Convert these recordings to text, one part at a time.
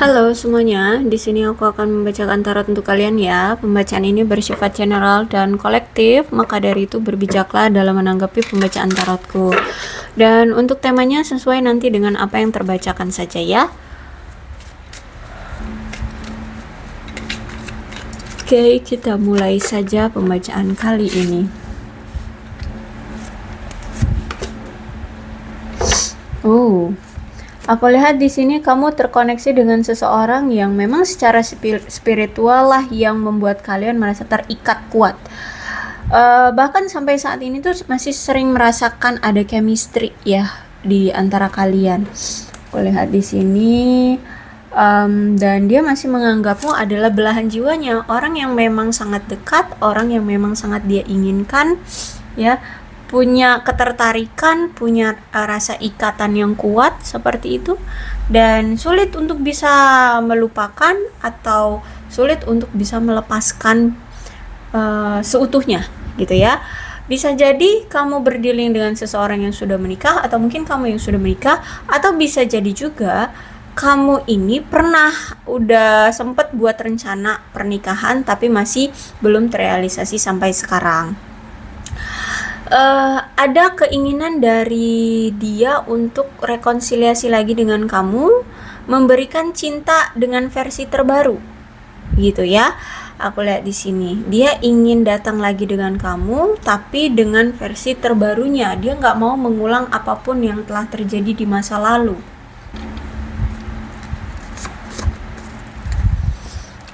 Halo semuanya, di sini aku akan membacakan tarot untuk kalian ya. Pembacaan ini bersifat general dan kolektif, maka dari itu berbijaklah dalam menanggapi pembacaan tarotku. Dan untuk temanya sesuai nanti dengan apa yang terbacakan saja ya. Oke, kita mulai saja pembacaan kali ini. Aku lihat di sini kamu terkoneksi dengan seseorang yang memang secara spiritual lah yang membuat kalian merasa terikat kuat. Bahkan sampai saat ini tuh masih sering merasakan ada chemistry ya di antara kalian. Aku lihat di sini dan dia masih menganggapmu adalah belahan jiwanya, orang yang memang sangat dekat, orang yang memang sangat dia inginkan ya, punya ketertarikan, punya rasa ikatan yang kuat seperti itu, dan sulit untuk bisa melupakan atau sulit untuk bisa melepaskan seutuhnya gitu ya. Bisa jadi kamu berdealing dengan seseorang yang sudah menikah, atau mungkin kamu yang sudah menikah, atau bisa jadi juga kamu ini pernah udah sempet buat rencana pernikahan tapi masih belum terrealisasi sampai sekarang. Ada keinginan dari dia untuk rekonsiliasi lagi dengan kamu, memberikan cinta dengan versi terbaru, gitu ya. Aku lihat di sini, dia ingin datang lagi dengan kamu, tapi dengan versi terbarunya. Dia nggak mau mengulang apapun yang telah terjadi di masa lalu.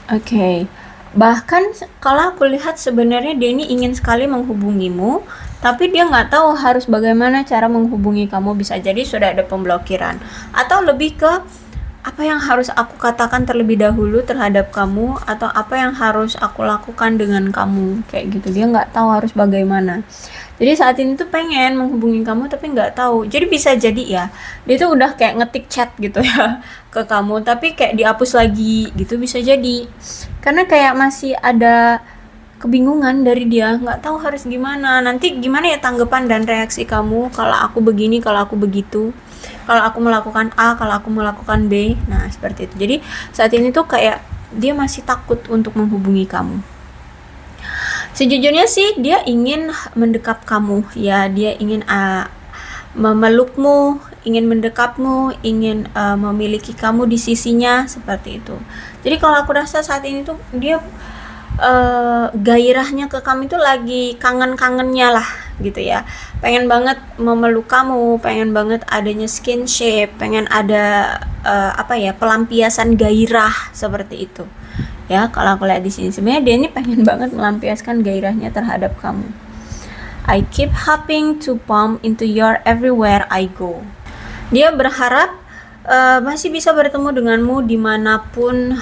Oke. Bahkan kalau aku lihat sebenarnya dia ini ingin sekali menghubungimu, tapi dia nggak tahu harus bagaimana cara menghubungi kamu. Bisa jadi sudah ada pemblokiran, atau lebih ke apa yang harus aku katakan terlebih dahulu terhadap kamu, atau apa yang harus aku lakukan dengan kamu, kayak gitu. Dia nggak tahu harus bagaimana. Jadi saat ini tuh pengen menghubungi kamu tapi nggak tahu. Jadi bisa jadi ya, dia tuh udah kayak ngetik chat gitu ya ke kamu, tapi kayak dihapus lagi gitu, bisa jadi. Karena kayak masih ada kebingungan dari dia, nggak tahu harus gimana. Nanti gimana ya tanggapan dan reaksi kamu kalau aku begini, kalau aku begitu, kalau aku melakukan A, kalau aku melakukan B. Nah seperti itu. Jadi saat ini tuh kayak dia masih takut untuk menghubungi kamu. Sejujurnya sih dia ingin mendekap kamu ya, dia ingin memelukmu, ingin mendekapmu, ingin memiliki kamu di sisinya, seperti itu. Jadi kalau aku rasa saat ini tuh dia gairahnya ke kamu itu lagi kangen-kangennya lah gitu ya, pengen banget memeluk kamu, pengen banget adanya skinship, pengen ada pelampiasan gairah seperti itu ya. Kalau aku lihat di sini sebenarnya dia ini pengen banget melampiaskan gairahnya terhadap kamu. I keep hopping to bump into your everywhere I go. Dia berharap masih bisa bertemu denganmu dimanapun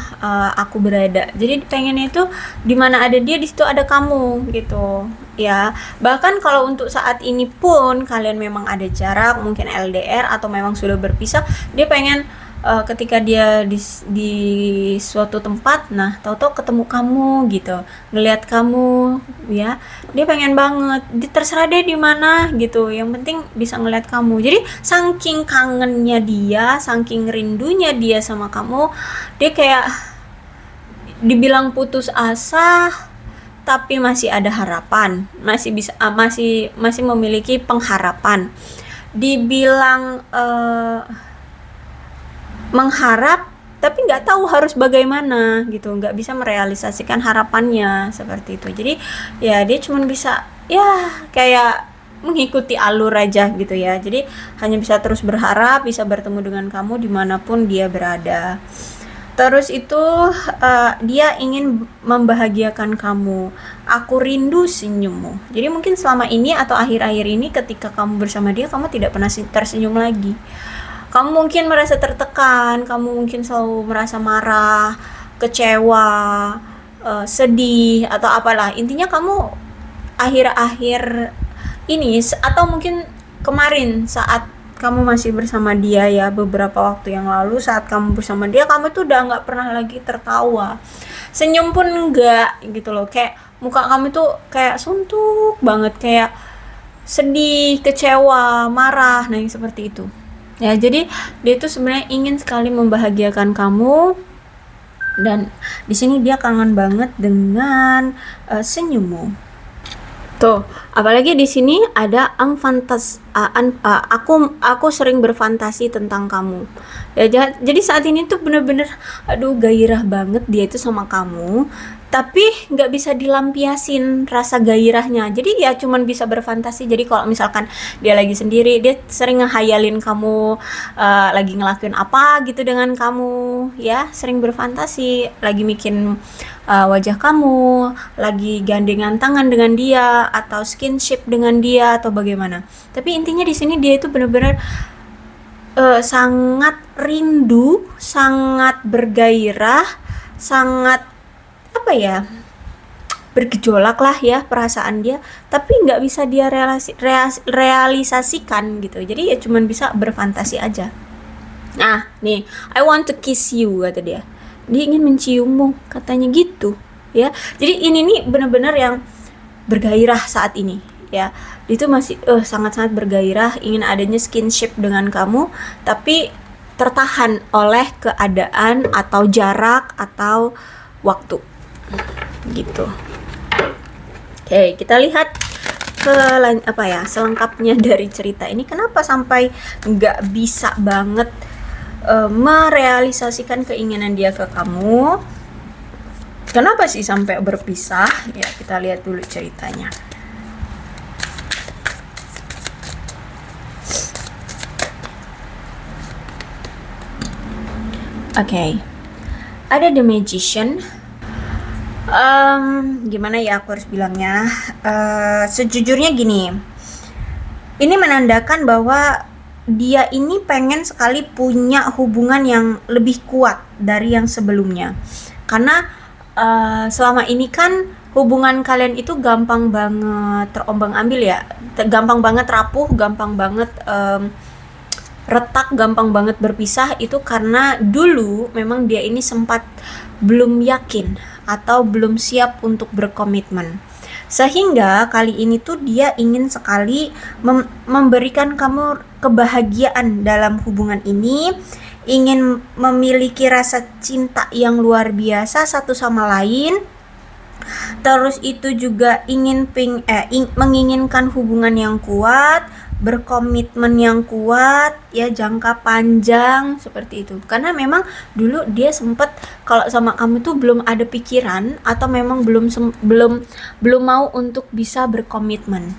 aku berada. Jadi pengennya itu dimana ada dia, di situ ada kamu gitu ya. Bahkan kalau untuk saat ini pun kalian memang ada jarak, mungkin LDR atau memang sudah berpisah, dia pengen ketika dia di suatu tempat, nah tahu-tahu ketemu kamu gitu, ngelihat kamu ya, dia pengen banget, terserah dia di mana gitu, yang penting bisa ngelihat kamu. Jadi saking kangennya dia, saking rindunya dia sama kamu, dia kayak dibilang putus asa tapi masih ada harapan, masih bisa masih memiliki pengharapan. Dibilang mengharap tapi nggak tahu harus bagaimana gitu, nggak bisa merealisasikan harapannya seperti itu. Jadi ya dia cuma bisa ya kayak mengikuti alur aja gitu ya. Jadi hanya bisa terus berharap bisa bertemu dengan kamu dimanapun dia berada. Terus itu dia ingin membahagiakan kamu. Aku rindu senyummu. Jadi mungkin selama ini atau akhir-akhir ini ketika kamu bersama dia, kamu tidak pernah tersenyum lagi. Kamu mungkin merasa tertekan, kamu mungkin selalu merasa marah, kecewa, sedih, atau apalah. Intinya kamu akhir-akhir ini, atau mungkin kemarin saat kamu masih bersama dia ya, beberapa waktu yang lalu saat kamu bersama dia, kamu tuh udah gak pernah lagi tertawa. Senyum pun enggak gitu loh, kayak muka kamu tuh kayak suntuk banget, kayak sedih, kecewa, marah, nah yang seperti itu. Ya, jadi dia itu sebenarnya ingin sekali membahagiakan kamu, dan di sini dia kangen banget dengan senyummu. Tuh, apalagi di sini ada aku sering berfantasi tentang kamu. Ya, jadi saat ini tuh bener-bener aduh gairah banget dia itu sama kamu, tapi nggak bisa dilampiasin rasa gairahnya. Jadi ya cuman bisa berfantasi. Jadi kalau misalkan dia lagi sendiri, dia sering ngehayalin kamu lagi ngelakuin apa gitu dengan kamu, ya, sering berfantasi, lagi bikin wajah kamu, lagi gandengan tangan dengan dia atau skinship dengan dia atau bagaimana. Tapi intinya di sini dia itu benar-benar sangat rindu, sangat bergairah, sangat apa ya, bergejolak lah ya perasaan dia, tapi nggak bisa dia realisasikan gitu. Jadi ya cuman bisa berfantasi aja. Nah, nih, I want to kiss you, kata dia. Dia ingin menciummu, katanya gitu, ya. Jadi ini nih benar-benar yang bergairah saat ini, ya. Itu masih sangat-sangat bergairah, ingin adanya skinship dengan kamu, tapi tertahan oleh keadaan atau jarak atau waktu, gitu. Oke, kita lihat selengkapnya dari cerita ini. Kenapa sampai nggak bisa banget merealisasikan keinginan dia ke kamu? Kenapa sih sampai berpisah? Ya, kita lihat dulu ceritanya. Oke. Ada The Magician. Gimana ya aku harus bilangnya? Sejujurnya gini. Ini menandakan bahwa dia ini pengen sekali punya hubungan yang lebih kuat dari yang sebelumnya. Karena selama ini kan hubungan kalian itu gampang banget terombang-ambing ya, gampang banget rapuh, gampang banget retak, gampang banget berpisah. Itu karena dulu memang dia ini sempat belum yakin atau belum siap untuk berkomitmen. Sehingga kali ini tuh dia ingin sekali memberikan kamu kebahagiaan dalam hubungan ini, ingin memiliki rasa cinta yang luar biasa satu sama lain. Terus itu juga menginginkan hubungan yang kuat, berkomitmen yang kuat, ya, jangka panjang seperti itu. Karena memang dulu dia sempet kalau sama kamu tuh belum ada pikiran atau memang belum mau untuk bisa berkomitmen.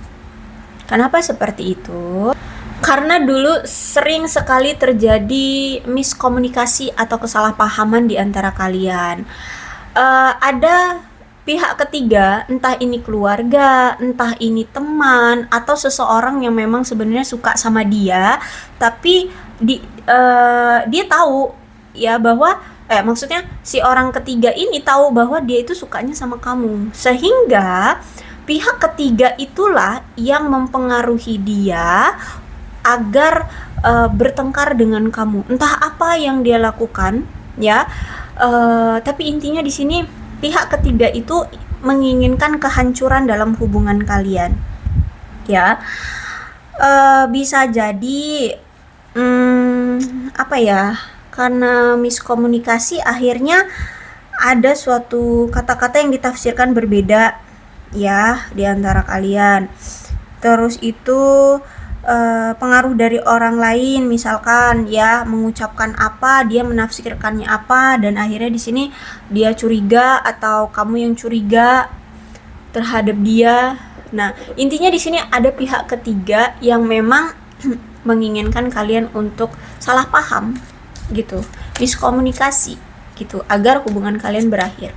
Kenapa seperti itu? Karena dulu sering sekali terjadi miskomunikasi atau kesalahpahaman di antara kalian. Ada pihak ketiga, entah ini keluarga, entah ini teman, atau seseorang yang memang sebenarnya suka sama dia, tapi dia tahu ya bahwa maksudnya si orang ketiga ini tahu bahwa dia itu sukanya sama kamu, sehingga pihak ketiga itulah yang mempengaruhi dia agar bertengkar dengan kamu. Entah apa yang dia lakukan, ya. Tapi intinya di sini pihak ketiga itu menginginkan kehancuran dalam hubungan kalian, ya. Bisa jadi karena miskomunikasi akhirnya ada suatu kata-kata yang ditafsirkan berbeda, ya, di antara kalian. Terus itu pengaruh dari orang lain, misalkan ya mengucapkan apa, dia menafsirkannya apa, dan akhirnya di sini dia curiga atau kamu yang curiga terhadap dia. Nah, intinya di sini ada pihak ketiga yang memang menginginkan kalian untuk salah paham gitu, miskomunikasi gitu, agar hubungan kalian berakhir.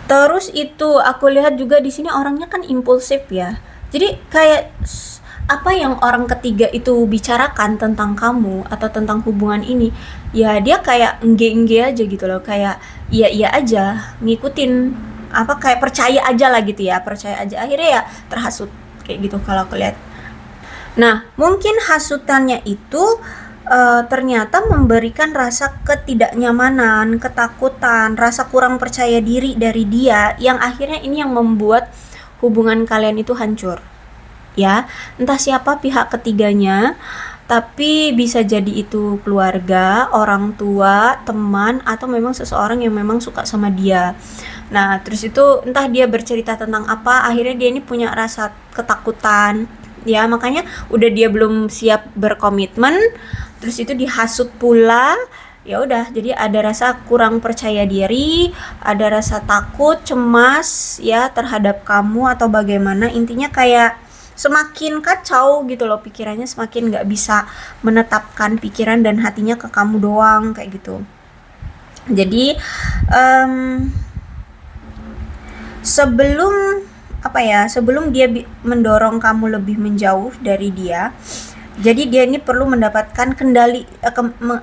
Terus itu aku lihat juga di sini orangnya kan impulsif ya. Jadi kayak apa yang orang ketiga itu bicarakan tentang kamu atau tentang hubungan ini, ya dia kayak engge-engge aja gitu loh, kayak iya aja, ngikutin kayak percaya aja lah gitu ya, percaya aja, akhirnya ya terhasut kayak gitu kalau aku lihat. Nah, mungkin hasutannya itu ternyata memberikan rasa ketidaknyamanan, ketakutan, rasa kurang percaya diri dari dia, yang akhirnya ini yang membuat hubungan kalian itu hancur. ya. Entah siapa pihak ketiganya, tapi bisa jadi itu keluarga, orang tua, teman, atau memang seseorang yang memang suka sama dia. Nah, terus itu entah dia bercerita tentang apa, akhirnya dia ini punya rasa ketakutan. Ya, makanya udah dia belum siap berkomitmen, terus itu dihasut pula. Ya udah, jadi ada rasa kurang percaya diri, ada rasa takut, cemas ya terhadap kamu atau bagaimana. Intinya kayak semakin kacau gitu loh pikirannya, semakin nggak bisa menetapkan pikiran dan hatinya ke kamu doang kayak gitu. Jadi sebelum sebelum dia mendorong kamu lebih menjauh dari dia, jadi dia ini perlu mendapatkan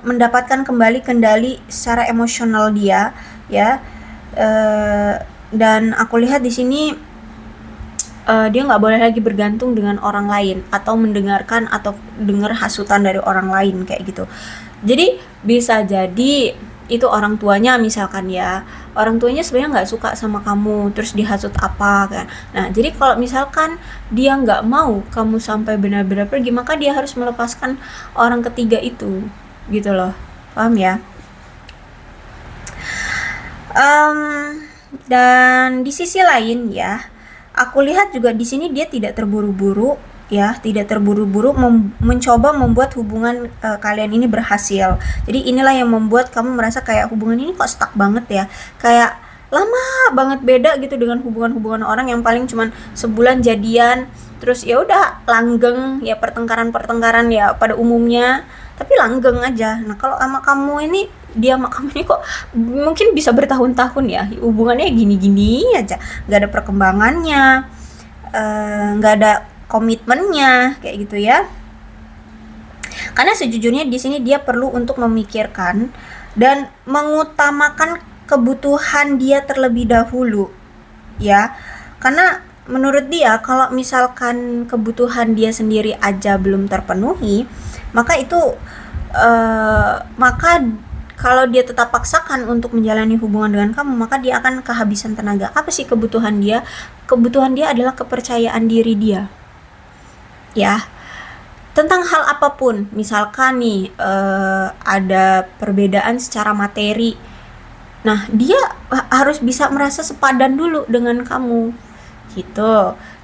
mendapatkan kembali kendali secara emosional dia, ya. Dan aku lihat di sini dia nggak boleh lagi bergantung dengan orang lain atau mendengarkan atau dengar hasutan dari orang lain kayak gitu. Jadi bisa jadi itu orang tuanya misalkan ya, orang tuanya sebenarnya nggak suka sama kamu, terus dihasut apa kan. Nah, jadi kalau misalkan dia nggak mau kamu sampai benar-benar pergi, maka dia harus melepaskan orang ketiga itu, gitu loh. Paham ya? Dan di sisi lain ya, aku lihat juga di sini dia tidak terburu-buru ya, tidak terburu-buru mencoba membuat hubungan kalian ini berhasil. Jadi inilah yang membuat kamu merasa kayak hubungan ini kok stuck banget ya, kayak lama banget beda gitu dengan hubungan-hubungan orang yang paling cuman sebulan jadian, terus ya udah langgeng ya, pertengkaran ya pada umumnya, tapi langgeng aja. Nah, kalau sama kamu ini, dia sama kamu ini kok mungkin bisa bertahun-tahun ya hubungannya gini-gini aja, nggak ada perkembangannya, nggak ada komitmennya kayak gitu ya. Karena sejujurnya di sini dia perlu untuk memikirkan dan mengutamakan kebutuhan dia terlebih dahulu ya. Karena menurut dia kalau misalkan kebutuhan dia sendiri aja belum terpenuhi, maka itu maka kalau dia tetap paksakan untuk menjalani hubungan dengan kamu, maka dia akan kehabisan tenaga. Apa sih kebutuhan dia? Kebutuhan dia adalah kepercayaan diri dia. Ya, tentang hal apapun, misalkan nih ada perbedaan secara materi. Nah, dia harus bisa merasa sepadan dulu dengan kamu. Gitu.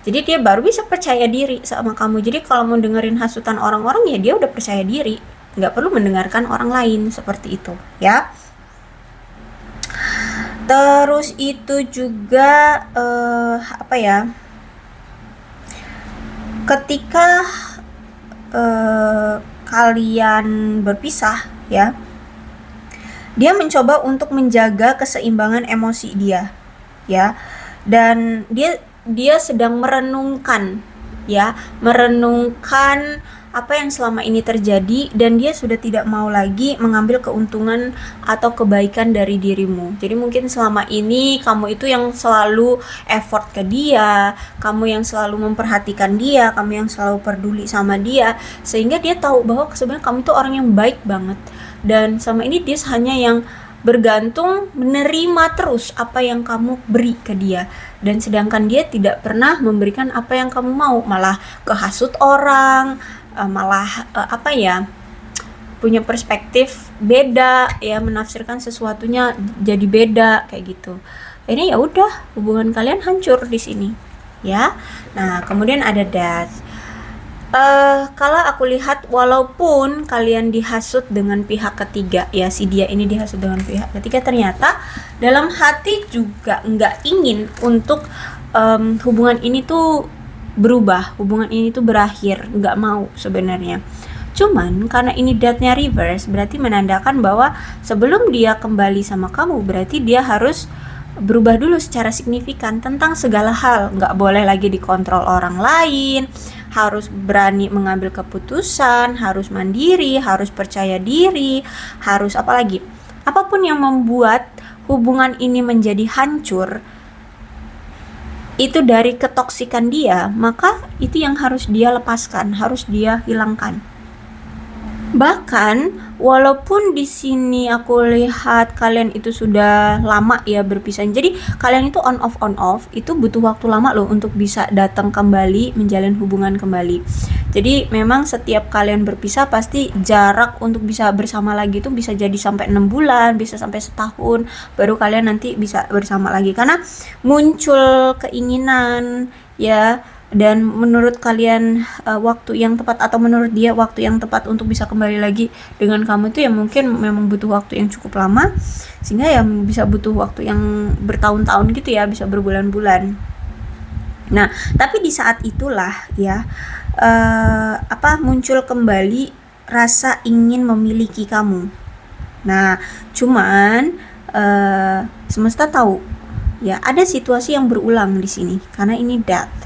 Jadi dia baru bisa percaya diri sama kamu. Jadi kalau mau dengerin hasutan orang-orang ya dia udah percaya diri, nggak perlu mendengarkan orang lain, seperti itu ya. Terus itu juga ketika kalian berpisah ya, dia mencoba untuk menjaga keseimbangan emosi dia ya, dan dia sedang merenungkan apa yang selama ini terjadi, dan dia sudah tidak mau lagi mengambil keuntungan atau kebaikan dari dirimu. Jadi mungkin selama ini kamu itu yang selalu effort ke dia, kamu yang selalu memperhatikan dia, kamu yang selalu peduli sama dia, sehingga dia tahu bahwa sebenarnya kamu itu orang yang baik banget, dan selama ini dia hanya yang bergantung menerima terus apa yang kamu beri ke dia, dan sedangkan dia tidak pernah memberikan apa yang kamu mau, malah kehasut orang, malah punya perspektif beda ya, menafsirkan sesuatunya jadi beda kayak gitu. Ini ya udah, hubungan kalian hancur di sini ya. Nah, kemudian ada death. Kalau aku lihat, walaupun kalian dihasut dengan pihak ketiga ya, si dia ini dihasut dengan pihak ketiga, ternyata dalam hati juga nggak ingin untuk hubungan ini tuh berubah, hubungan ini tuh berakhir, nggak mau sebenarnya. Cuman karena ini death-nya reverse, berarti menandakan bahwa sebelum dia kembali sama kamu, berarti dia harus berubah dulu secara signifikan tentang segala hal. Nggak boleh lagi dikontrol orang lain, harus berani mengambil keputusan, harus mandiri, harus percaya diri, harus apapun yang membuat hubungan ini menjadi hancur itu dari ketoksikan dia, maka itu yang harus dia lepaskan, harus dia hilangkan. Bahkan walaupun di sini aku lihat kalian itu sudah lama ya berpisah. Jadi kalian itu on off itu butuh waktu lama loh untuk bisa datang kembali, menjalin hubungan kembali. Jadi memang setiap kalian berpisah pasti jarak untuk bisa bersama lagi itu bisa jadi sampai 6 bulan, bisa sampai setahun baru kalian nanti bisa bersama lagi karena muncul keinginan ya, dan menurut kalian waktu yang tepat atau menurut dia waktu yang tepat untuk bisa kembali lagi dengan kamu itu ya mungkin memang butuh waktu yang cukup lama, sehingga ya bisa butuh waktu yang bertahun-tahun gitu ya, bisa berbulan-bulan. Nah, tapi di saat itulah ya muncul kembali rasa ingin memiliki kamu. Nah, cuman semesta tahu ya ada situasi yang berulang di sini karena ini death.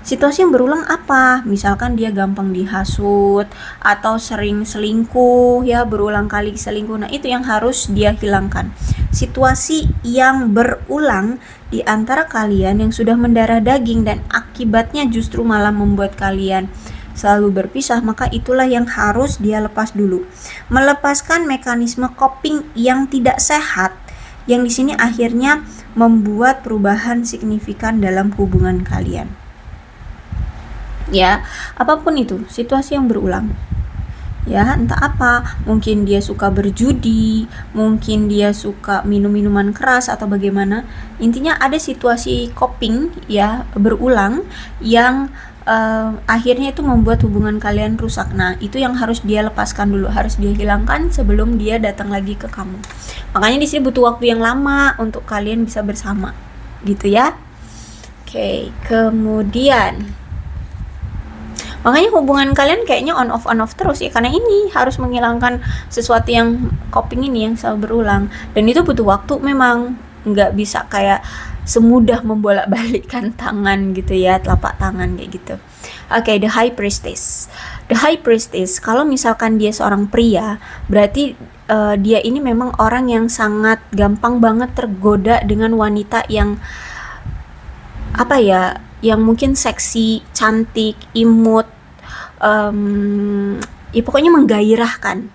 Situasi yang berulang apa? Misalkan dia gampang dihasut atau sering selingkuh ya, berulang kali selingkuh. Nah, itu yang harus dia hilangkan. Situasi yang berulang di antara kalian yang sudah mendarah daging dan akibatnya justru malah membuat kalian selalu berpisah, maka itulah yang harus dia lepas dulu. Melepaskan mekanisme coping yang tidak sehat yang di sini akhirnya membuat perubahan signifikan dalam hubungan kalian. Ya, apapun itu, situasi yang berulang. Ya, entah apa, mungkin dia suka berjudi, mungkin dia suka minum minuman keras atau bagaimana. Intinya ada situasi coping ya berulang yang akhirnya itu membuat hubungan kalian rusak. Nah, itu yang harus dia lepaskan dulu, harus dia hilangkan sebelum dia datang lagi ke kamu. Makanya di sini butuh waktu yang lama untuk kalian bisa bersama, gitu ya. Oke, kemudian makanya hubungan kalian kayaknya on off terus ya, karena ini harus menghilangkan sesuatu yang coping ini yang selalu berulang, dan itu butuh waktu memang, nggak bisa kayak semudah membolak-balikkan tangan gitu ya, telapak tangan kayak gitu. Oke, the high priestess. The high priestess kalau misalkan dia seorang pria berarti dia ini memang orang yang sangat gampang banget tergoda dengan wanita yang apa ya, yang mungkin seksi, cantik, imut, ya pokoknya menggairahkan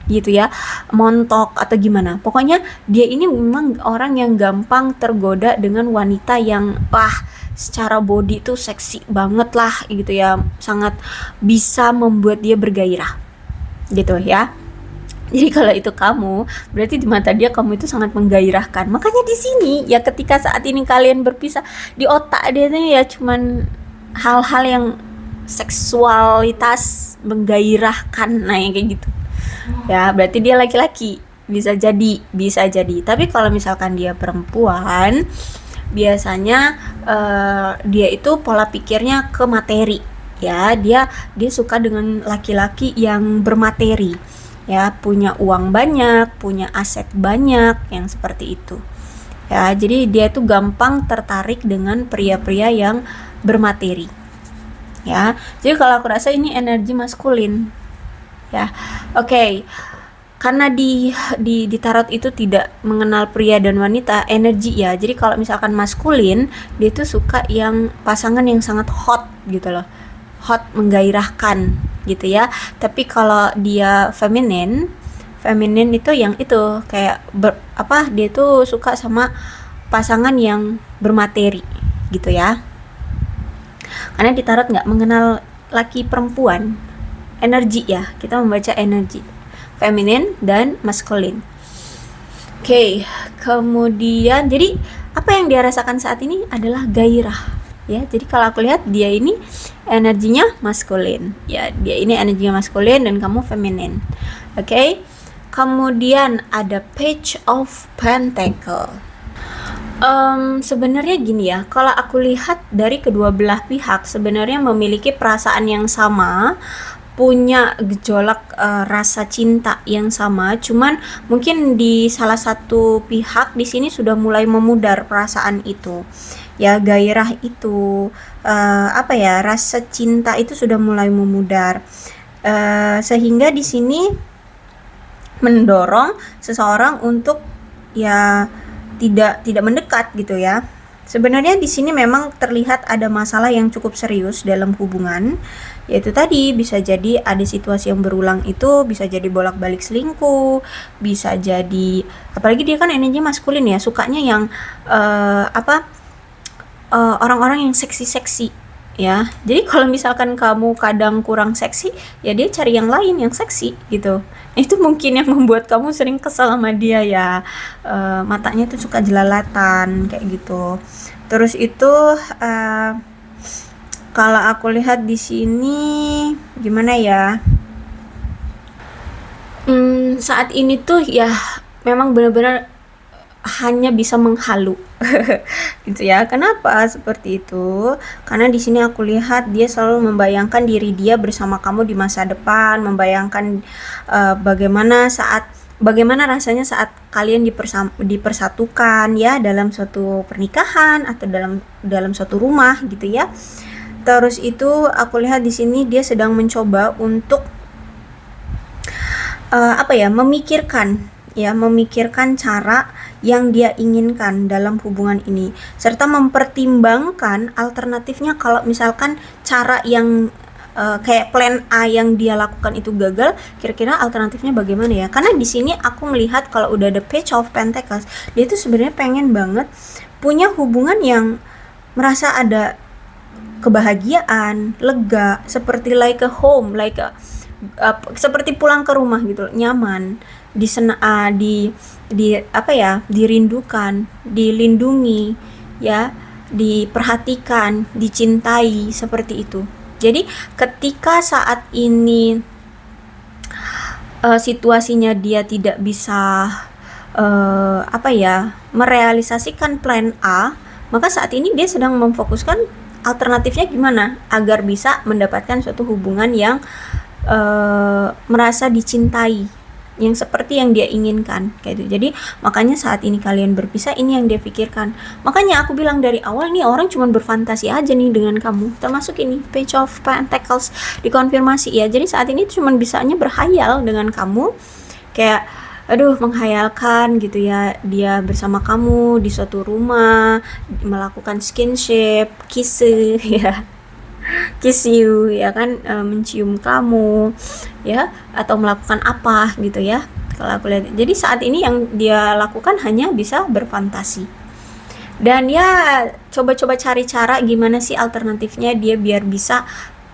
gitu ya, montok atau gimana. Pokoknya dia ini memang orang yang gampang tergoda dengan wanita yang secara body tuh seksi banget lah gitu ya, sangat bisa membuat dia bergairah gitu ya. Jadi kalau itu kamu, berarti di mata dia kamu itu sangat menggairahkan. Makanya di sini ya ketika saat ini kalian berpisah, di otak dia tuh ya cuman hal-hal yang seksualitas menggairahkan, nah yang kayak gitu. Ya, berarti dia laki-laki. Bisa jadi. Tapi kalau misalkan dia perempuan, biasanya dia itu pola pikirnya ke materi. Ya, dia suka dengan laki-laki yang bermateri. Ya, punya uang banyak, punya aset banyak, yang seperti itu. Ya, jadi dia tuh gampang tertarik dengan pria-pria yang bermateri. Ya, jadi kalau aku rasa ini energi maskulin. Ya, oke. Karena di tarot itu tidak mengenal pria dan wanita, energi ya. Jadi kalau misalkan maskulin, dia tuh suka yang pasangan yang sangat hot gitu loh. Hot, menggairahkan gitu ya. Tapi kalau dia feminin itu yang itu kayak dia tuh suka sama pasangan yang bermateri gitu ya. Karena di tarot nggak mengenal laki perempuan, energi ya, kita membaca energi feminin dan maskulin. Oke, kemudian jadi apa yang dia rasakan saat ini adalah gairah ya. Jadi kalau aku lihat dia ini energinya maskulin ya, dia ini energinya maskulin dan kamu feminin. Oke. Kemudian ada Page of Pentacle. Sebenarnya gini ya, kalau aku lihat dari kedua belah pihak sebenarnya memiliki perasaan yang sama, punya gejolak rasa cinta yang sama, cuman mungkin di salah satu pihak di sini sudah mulai memudar perasaan itu. Ya, gairah itu rasa cinta itu sudah mulai memudar. Sehingga di sini mendorong seseorang untuk ya tidak mendekat gitu ya, Sebenarnya di sini memang terlihat ada masalah yang cukup serius dalam hubungan, yaitu tadi bisa jadi ada situasi yang berulang itu bisa jadi bolak-balik selingkuh, bisa jadi apalagi dia kan energi maskulin ya, sukanya yang orang-orang yang seksi-seksi ya. Jadi kalau misalkan kamu kadang kurang seksi, ya dia cari yang lain yang seksi gitu. Itu mungkin yang membuat kamu sering kesal sama dia ya. Matanya tuh suka jelalatan kayak gitu. Terus itu kalau aku lihat di sini gimana ya? Saat ini tuh ya memang benar-benar hanya bisa menghalu gitu ya. Kenapa seperti itu? Karena di sini aku lihat dia selalu membayangkan diri dia bersama kamu di masa depan, membayangkan bagaimana rasanya saat kalian dipersatukan ya dalam suatu pernikahan atau dalam suatu rumah gitu ya. Terus itu aku lihat di sini dia sedang mencoba untuk memikirkan cara yang dia inginkan dalam hubungan ini, serta mempertimbangkan alternatifnya kalau misalkan cara yang kayak plan A yang dia lakukan itu gagal, kira-kira alternatifnya bagaimana ya. Karena di sini aku melihat kalau udah ada Page of Pentacles, dia tuh sebenarnya pengen banget punya hubungan yang merasa ada kebahagiaan, lega, seperti like a home, seperti pulang ke rumah gitu, nyaman, dirindukan, dilindungi, ya, diperhatikan, dicintai, seperti itu. Jadi ketika saat ini situasinya dia tidak bisa merealisasikan plan A, maka saat ini dia sedang memfokuskan alternatifnya gimana agar bisa mendapatkan suatu hubungan yang merasa dicintai, yang seperti yang dia inginkan kayak gitu. Jadi makanya saat ini kalian berpisah, ini yang dia pikirkan. Makanya aku bilang dari awal nih orang cuma berfantasi aja nih dengan kamu, termasuk ini Page of Pentacles dikonfirmasi ya. Jadi saat ini cuma bisanya berhayal dengan kamu, kayak menghayalkan gitu ya, dia bersama kamu di suatu rumah, melakukan skinship, kiss ya, kiss you ya kan, mencium kamu ya, atau melakukan apa gitu ya kalau aku lihat. Jadi saat ini yang dia lakukan hanya bisa berfantasi, dan ya coba-coba cari cara gimana sih alternatifnya dia biar bisa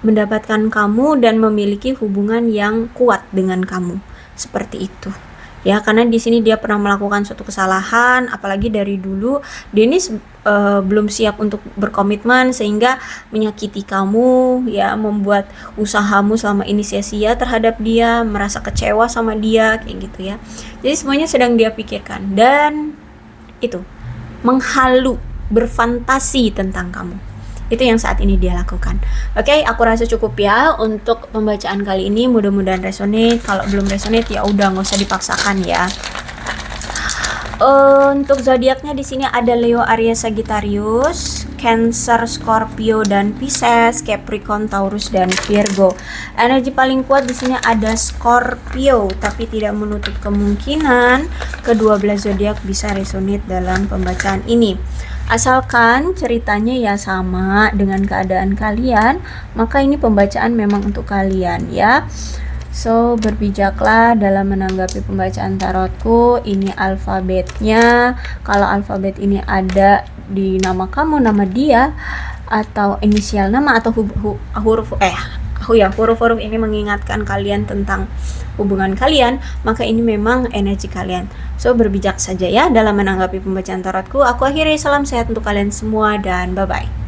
mendapatkan kamu dan memiliki hubungan yang kuat dengan kamu, seperti itu ya. Karena di sini dia pernah melakukan suatu kesalahan, apalagi dari dulu dia ini belum siap untuk berkomitmen sehingga menyakiti kamu ya, membuat usahamu selama ini sia-sia terhadap dia, merasa kecewa sama dia kayak gitu ya. Jadi semuanya sedang dia pikirkan dan itu menghalu, berfantasi tentang kamu. Itu yang saat ini dia lakukan. Oke, aku rasa cukup ya untuk pembacaan kali ini. Mudah-mudahan resonate. Kalau belum resonate ya udah, nggak usah dipaksakan ya. Untuk zodiaknya di sini ada Leo, Aries, Sagittarius, Cancer, Scorpio dan Pisces, Capricorn, Taurus dan Virgo. Energi paling kuat di sini ada Scorpio, tapi tidak menutup kemungkinan kedua belah zodiak bisa resonate dalam pembacaan ini. Asalkan ceritanya ya sama dengan keadaan kalian, maka ini pembacaan memang untuk kalian ya. So, berbijaklah dalam menanggapi pembacaan tarotku. Ini alfabetnya. Kalau alfabet ini ada di nama kamu, nama dia, atau inisial nama, atau huruf-huruf ini mengingatkan kalian tentang hubungan kalian, maka ini memang energi kalian. So, berbijak saja ya dalam menanggapi pembacaan tarotku. Aku akhiri, salam sehat untuk kalian semua dan bye-bye.